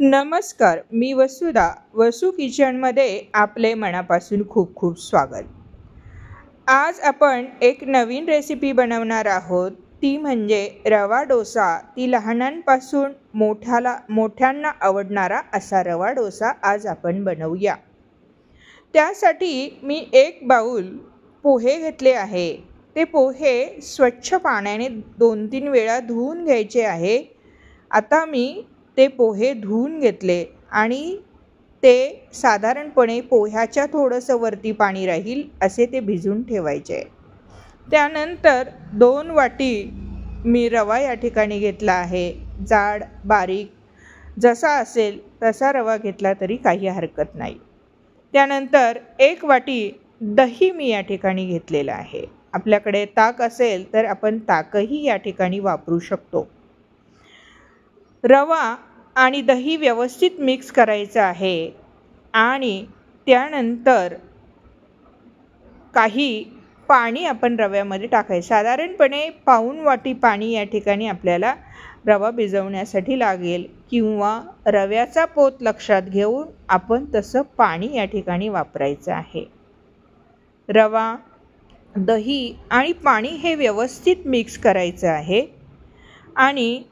नमस्कार, मी वसुधा. वसू किचनमध्ये आपले मनापासून खूप खूप स्वागत. आज आपण एक नवीन रेसिपी बनवणार आहोत. ती म्हणजे रवा डोसा. ती लहानांपासून मोठ्यांना आवडणारा असा रवा डोसा आज आपण बनवूया. त्यासाठी मी एक बाऊल पोहे घेतले आहे. ते पोहे स्वच्छ पाण्याने 2-3 वेळा धुवून घ्यायचे आहे. आता मी ते पोहे धुवून घेतले आणि ते साधारणपणे पोह्याच्या थोडंसं वरती पाणी राहील असे ते भिजवून ठेवायचे. त्यानंतर 2 वाटी मी रवा या ठिकाणी घेतला आहे. जाड बारीक जसा असेल तसा रवा घेतला तरी काही हरकत नाही. त्यानंतर 1 वाटी दही मी या ठिकाणी घेतलेलं आहे. आपल्याकडे ताक असेल तर आपण ताकही या ठिकाणी वापरू शकतो. रवा आणि दही व्यवस्थित मिक्स करायचं आहे आणि त्यानंतर काही पाणी आपण रव्यामध्ये टाकायचं. साधारणपणे पाऊण वाटी पाणी या ठिकाणी आपल्याला रवा भिजवण्यासाठी लागेल किंवा रव्याचा पोत लक्षात घेऊन आपण तसं पाणी या ठिकाणी वापरायचं आहे. रवा, दही आणि पाणी हे व्यवस्थित मिक्स करायचं आहे आणि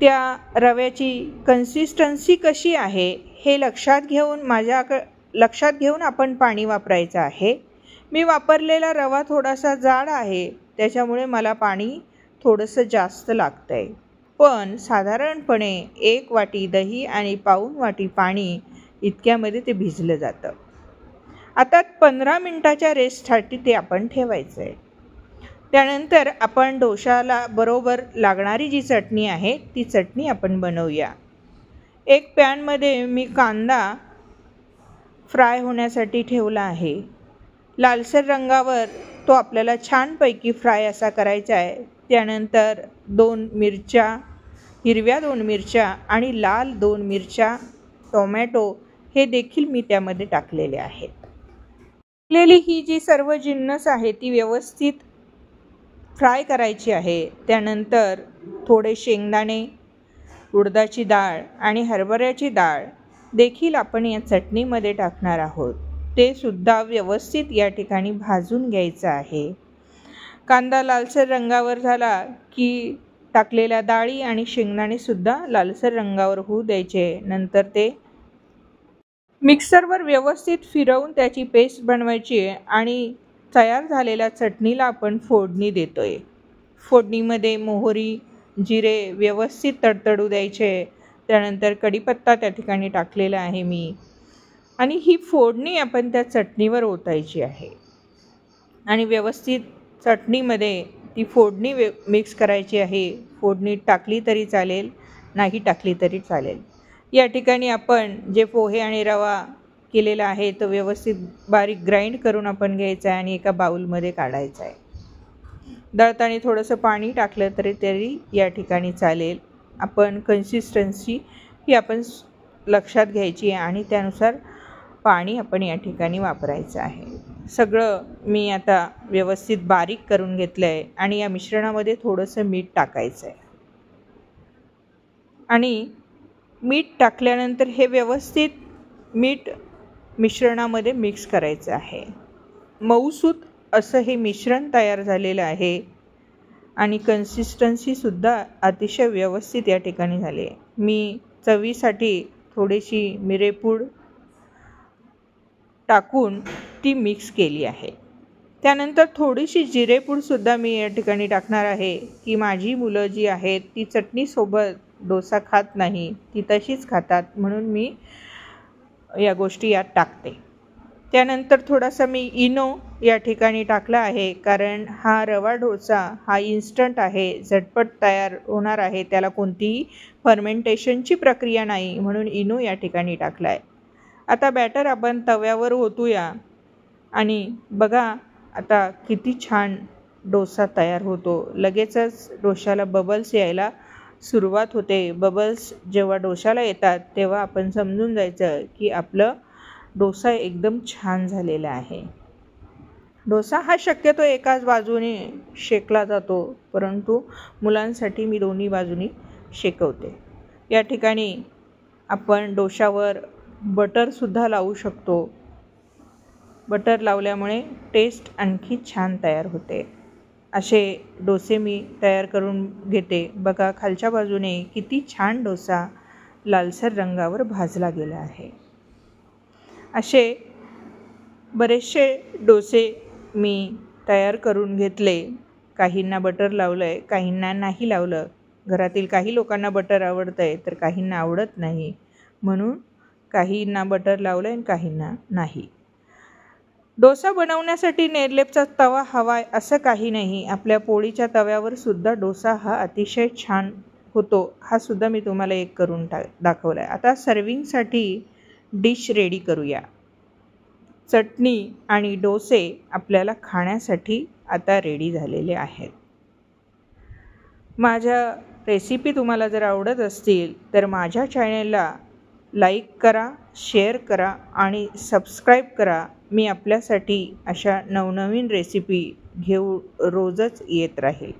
त्या रव्याची कन्सिस्टन्सी कशी आहे हे लक्षात घेऊन आपण पाणी वापरायचं आहे. मी वापरलेला रवा थोडासा जाड आहे, त्याच्यामुळे मला पाणी थोडंसं जास्त लागतं आहे. पण साधारणपणे 1 वाटी दही आणि पाऊण वाटी पाणी इतक्यामध्ये ते भिजलं जातं. आता 15 मिनिटाच्या रेस्टसाठी ते आपण ठेवायचं आहे. त्यानंतर आपण डोशाला बरोबर लागणारी जी चटणी आहे ती चटणी आपण बनवूया. एक पॅनमध्ये मी कांदा फ्राय होण्यासाठी ठेवला आहे. लालसर रंगावर तो आपल्याला छानपैकी फ्राय असा करायचा आहे. त्यानंतर 2 मिरच्या, हिरव्या 2 मिरच्या आणि लाल 2 मिरच्या, टोमॅटो हे देखील मी त्यामध्ये टाकलेले आहेत. टाकलेली ही जी सर्व जिन्नस आहे ती व्यवस्थित फ्राय करायची आहे. त्यानंतर थोडे शेंगदाणे, उडदाची डाळ आणि हरभऱ्याची डाळ देखील आपण या चटणीमध्ये टाकणार आहोत. ते सुद्धा व्यवस्थित या ठिकाणी भाजून घ्यायचं आहे. कांदा लालसर रंगावर झाला की टाकलेल्या डाळी आणि शेंगदाणे सुद्धा लालसर रंगावर होऊ द्यायचे. नंतर ते मिक्सरवर व्यवस्थित फिरवून त्याची पेस्ट बनवायची आणि तयार झालेल्या चटणीला आपण फोडणी देतोय. फोडणीमध्ये मोहरी, जिरे व्यवस्थित तडतडू द्यायचे. त्यानंतर कढीपत्ता त्या ठिकाणी टाकलेला आहे मी आणि ही फोडणी आपण त्या चटणीवर ओतायची आहे आणि व्यवस्थित चटणीमध्ये ती फोडणी मिक्स करायची आहे. फोडणी टाकली तरी चालेल, नाही टाकली तरी चालेल. या ठिकाणी आपण जे पोहे आणि रवा केलेला आहे तो व्यवस्थित बारीक ग्राइंड करून आपण घ्यायचा आहे आणि एका बाउलमध्ये काढायचा आहे. दळताना थोडंसं पाणी टाकलं तरी या ठिकाणी चालेल. आपण कन्सिस्टन्सी ही आपण लक्षात घ्यायची आहे आणि त्यानुसार पाणी आपण या ठिकाणी वापरायचं आहे. सगळं मी आता व्यवस्थित बारीक करून घेतलं आहे आणि या मिश्रणामध्ये थोडंसं मीठ टाकायचं आहे आणि मीठ टाकल्यानंतर हे व्यवस्थित मीठ मिश्रणामध्ये मिक्स करायचं आहे. मऊसूत असं हे मिश्रण तयार झालेलं आहे आणि कन्सिस्टन्सीसुद्धा अतिशय व्यवस्थित या ठिकाणी झाली आहे. मी चवीसाठी थोडीशी मिरेपूड टाकून ती मिक्स केली आहे. त्यानंतर थोडीशी जिरेपूडसुद्धा मी या ठिकाणी टाकणार आहे की माझी मुलं जी आहेत ती चटणीसोबत डोसा खात नाही, ती तशीच खातात, म्हणून मी या गोष्टी यात टाकते. त्यानंतर थोडासा मी इनो या ठिकाणी टाकला आहे कारण हा रवा डोसा हा इन्स्टंट आहे, झटपट तयार होणार आहे. त्याला कोणतीही फर्मेंटेशनची प्रक्रिया नाही, म्हणून इनो या ठिकाणी टाकला आहे. आता बॅटर आपण तव्यावर ओतूया आणि बघा आता किती छान डोसा तयार होतो. लगेचच डोशाला बबल्स यायला सुरुवात होते. बबल्स जेव्हा डोशाला येतात तेव्हा आपण समजून जायचं की आपलं डोसा एकदम छान झालेला आहे. डोसा हा शक्यतो एकाच बाजूने शेकला जातो, परंतु मुलांसाठी मी दोन्ही बाजूनी शेकवते. या ठिकाणी आपण डोशावर बटरसुद्धा लावू शकतो. बटर लावल्यामुळे टेस्ट आणखी छान तयार होते. असे डोसे मी तयार करून घेते. बघा खालच्या बाजूने किती छान डोसा लालसर रंगावर भाजला गेला आहे. असे बरेचसे डोसे मी तयार करून घेतले. काहींना बटर लावलं आहे, काहींना नाही लावलं. घरातील काही लोकांना बटर आवडतं आहे तर काहींना आवडत नाही, म्हणून काहींना बटर लावलं आहे आणि काहींना नाही. डोसा बनवण्यासाठी निर्लेपचा तवा हवा आहे असं काही नाही. आपल्या पोळीच्या तव्यावर सुद्धा डोसा हा अतिशय छान होतो. हा सुद्धा मी तुम्हाला एक करून दाखवला आहे. आता सर्विंगसाठी डिश रेडी करूया. चटणी आणि डोसे आपल्याला खाण्यासाठी आता रेडी झालेले आहेत. माझ्या रेसिपी तुम्हाला जर आवडत असतील तर माझ्या चॅनलला लाईक करा, शेअर करा आणि सबस्क्राईब करा. मी आपल्यासाठी अशा नवनवीन रेसिपी घेऊन रोजच येत राहील.